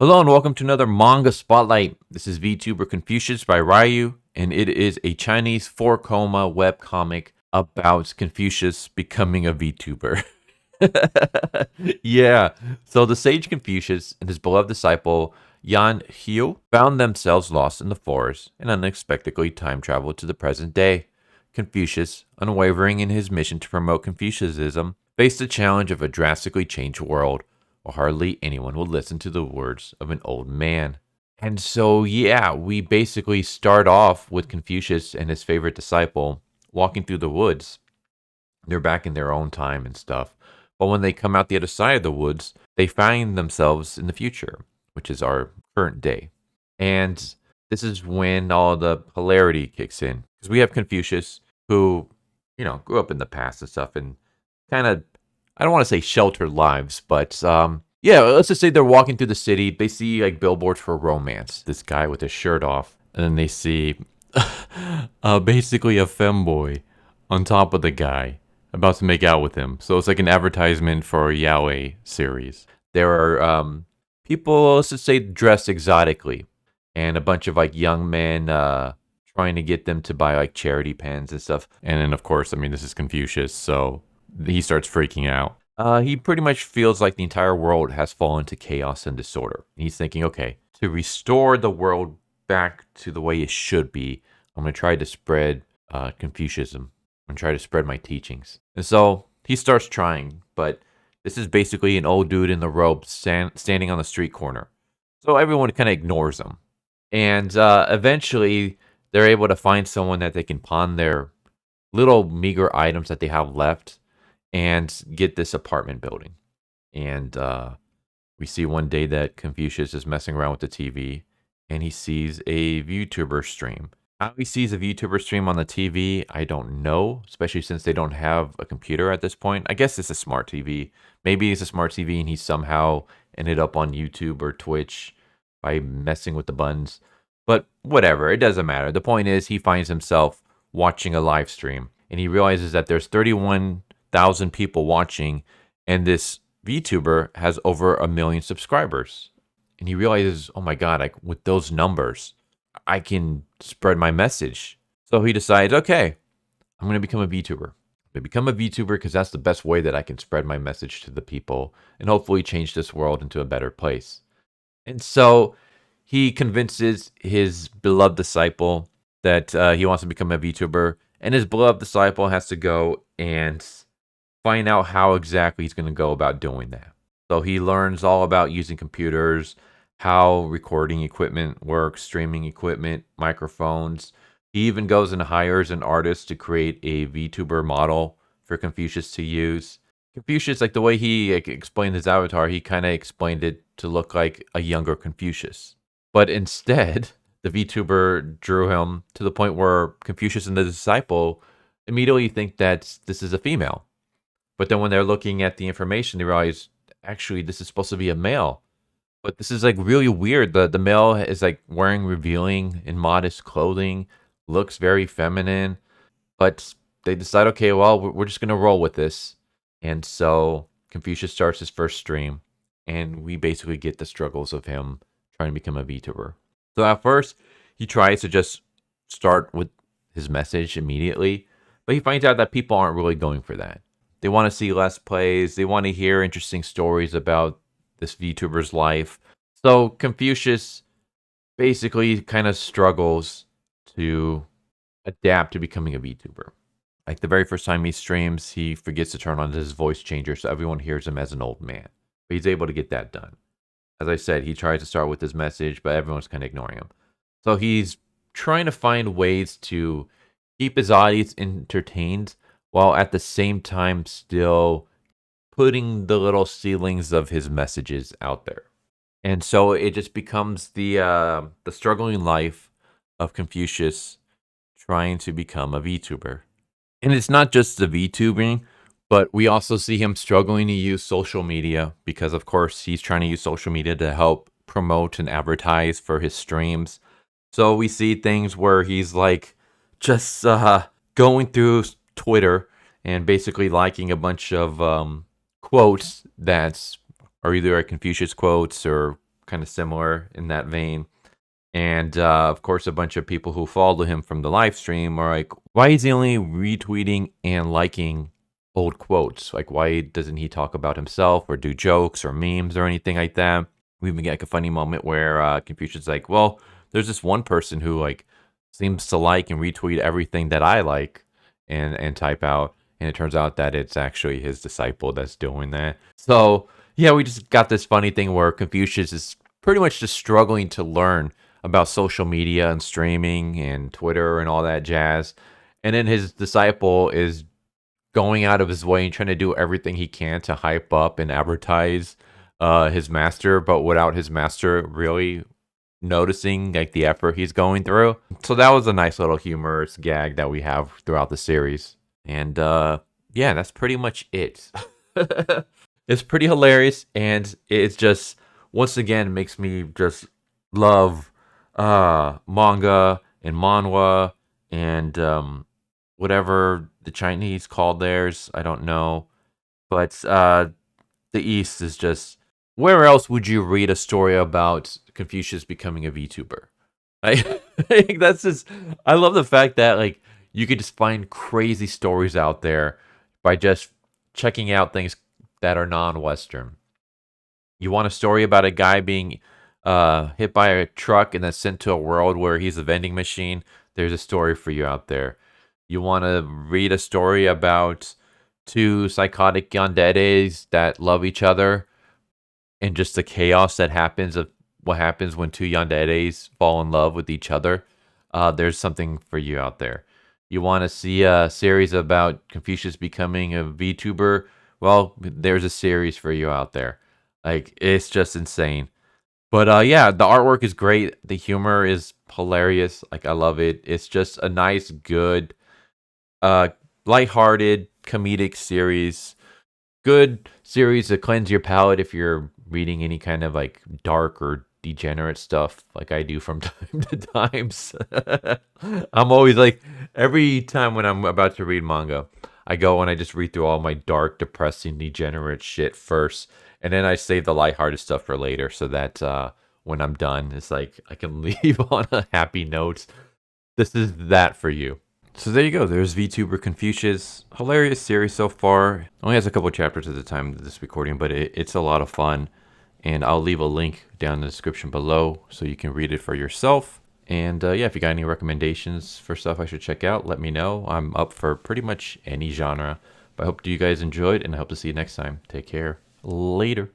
Hello and welcome to another manga spotlight. This is VTuber Confucius by Ryu, and it is a Chinese 4-coma webcomic about Confucius becoming a VTuber. Yeah, so the sage Confucius and his beloved disciple Yan Hui found themselves lost in the forest and unexpectedly time traveled to the present day. Confucius, unwavering in his mission to promote Confucianism, faced the challenge of a drastically changed world or hardly anyone will listen to the words of an old man. And so, yeah, we basically start off with Confucius and his favorite disciple walking through the woods. They're back in their own time and stuff. But when they come out the other side of the woods, they find themselves in the future, which is our current day. And this is when all the hilarity kicks in. Because we have Confucius, who, grew up in the past and stuff and kind of, I don't want to say sheltered lives, but yeah, let's just say they're walking through the city. They see like billboards for romance. This guy with his shirt off, and then they see basically a femboy on top of the guy about to make out with him. So it's like an advertisement for a yaoi series. There are people, let's just say, dressed exotically, and a bunch of like young men trying to get them to buy like charity pens and stuff. And then, of course, this is Confucius, so he starts freaking out. He pretty much feels like the entire world has fallen to chaos and disorder. He's thinking, okay, to restore the world back to the way it should be, I'm going to try to spread Confucianism. I'm going to try to spread my teachings. And so he starts trying, but this is basically an old dude in the robe standing on the street corner. So everyone kind of ignores him. And eventually, they're able to find someone that they can pawn their little meager items that they have left and get this apartment building. And we see one day that Confucius is messing around with the TV and he sees a VTuber stream. How he sees a VTuber stream on the TV, I don't know, especially since they don't have a computer at this point. I guess it's a smart TV. Maybe it's a smart TV and he somehow ended up on YouTube or Twitch by messing with the buttons. But whatever, it doesn't matter. The point is he finds himself watching a live stream and he realizes that there's 31,000 people watching, and this VTuber has over 1 million subscribers. And he realizes, oh my God, like with those numbers, I can spread my message. So he decides, okay, I'm going to become a VTuber. I'm going to become a VTuber because that's the best way that I can spread my message to the people and hopefully change this world into a better place. And so he convinces his beloved disciple that he wants to become a VTuber, and his beloved disciple has to go and find out how exactly he's going to go about doing that. So he learns all about using computers, how recording equipment works, streaming equipment, microphones. He even goes and hires an artist to create a VTuber model for Confucius to use. Confucius, like the way he explained his avatar, he kind of explained it to look like a younger Confucius. But instead, the VTuber drew him to the point where Confucius and the disciple immediately think that this is a female. But then when they're looking at the information, they realize, actually, this is supposed to be a male. But this is like really weird. The male is like wearing revealing and modest clothing, looks very feminine. But they decide, okay, well, we're just going to roll with this. And so Confucius starts his first stream. And we basically get the struggles of him trying to become a VTuber. So at first, he tries to just start with his message immediately. But he finds out that people aren't really going for that. They want to see Let's Plays. They want to hear interesting stories about this VTuber's life. So Confucius basically kind of struggles to adapt to becoming a VTuber. Like the very first time he streams, he forgets to turn on his voice changer so everyone hears him as an old man. But he's able to get that done. As I said, he tries to start with his message, but everyone's kind of ignoring him. So he's trying to find ways to keep his audience entertained while at the same time still putting the little ceilings of his messages out there. And so it just becomes the struggling life of Confucius trying to become a VTuber. And it's not just the VTubing, but we also see him struggling to use social media because, of course, he's trying to use social media to help promote and advertise for his streams. So we see things where he's like just going through Twitter and basically liking a bunch of quotes that are either Confucius quotes or kind of similar in that vein. And of course, a bunch of people who follow him from the live stream are like, why is he only retweeting and liking old quotes? Like, why doesn't he talk about himself or do jokes or memes or anything like that? We even get like a funny moment where Confucius is like, well, there's this one person who like seems to like and retweet everything that I like and type out. And it turns out that it's actually his disciple that's doing that. So yeah, we just got this funny thing where Confucius is pretty much just struggling to learn about social media and streaming and Twitter and all that jazz. And then his disciple is going out of his way and trying to do everything he can to hype up and advertise his master, but without his master really noticing like the effort he's going through. So that was a nice little humorous gag that we have throughout the series. And yeah, that's pretty much it. It's pretty hilarious, and it's just once again makes me just love manga and manhwa and whatever the Chinese call theirs. I don't know, but the East is just. Where else would you read a story about Confucius becoming a VTuber? That's just. I love the fact that like you could just find crazy stories out there by just checking out things that are non-Western. You want a story about a guy being hit by a truck and then sent to a world where he's a vending machine? There's a story for you out there. You want to read a story about two psychotic yanderes that love each other and just the chaos that happens of what happens when two yanderes fall in love with each other? There's something for you out there. You want to see a series about Confucius becoming a VTuber? Well, there's a series for you out there. Like, it's just insane. But yeah, the artwork is great. The humor is hilarious. Like, I love it. It's just a nice, good, lighthearted, comedic series. Good series to cleanse your palate if you're reading any kind of like dark or degenerate stuff like I do from time to times. I'm always like, every time when I'm about to read manga, I go and I just read through all my dark, depressing, degenerate shit first, and then I save the lighthearted stuff for later, so that when I'm done, it's like I can leave on a happy note. This is that for you. So there you go. There's VTuber Confucius. Hilarious series so far. Only has a couple chapters at the time of this recording, but it's a lot of fun. And I'll leave a link down in the description below so you can read it for yourself. And yeah, if you got any recommendations for stuff I should check out, let me know. I'm up for pretty much any genre. But I hope you guys enjoyed, and I hope to see you next time. Take care. Later.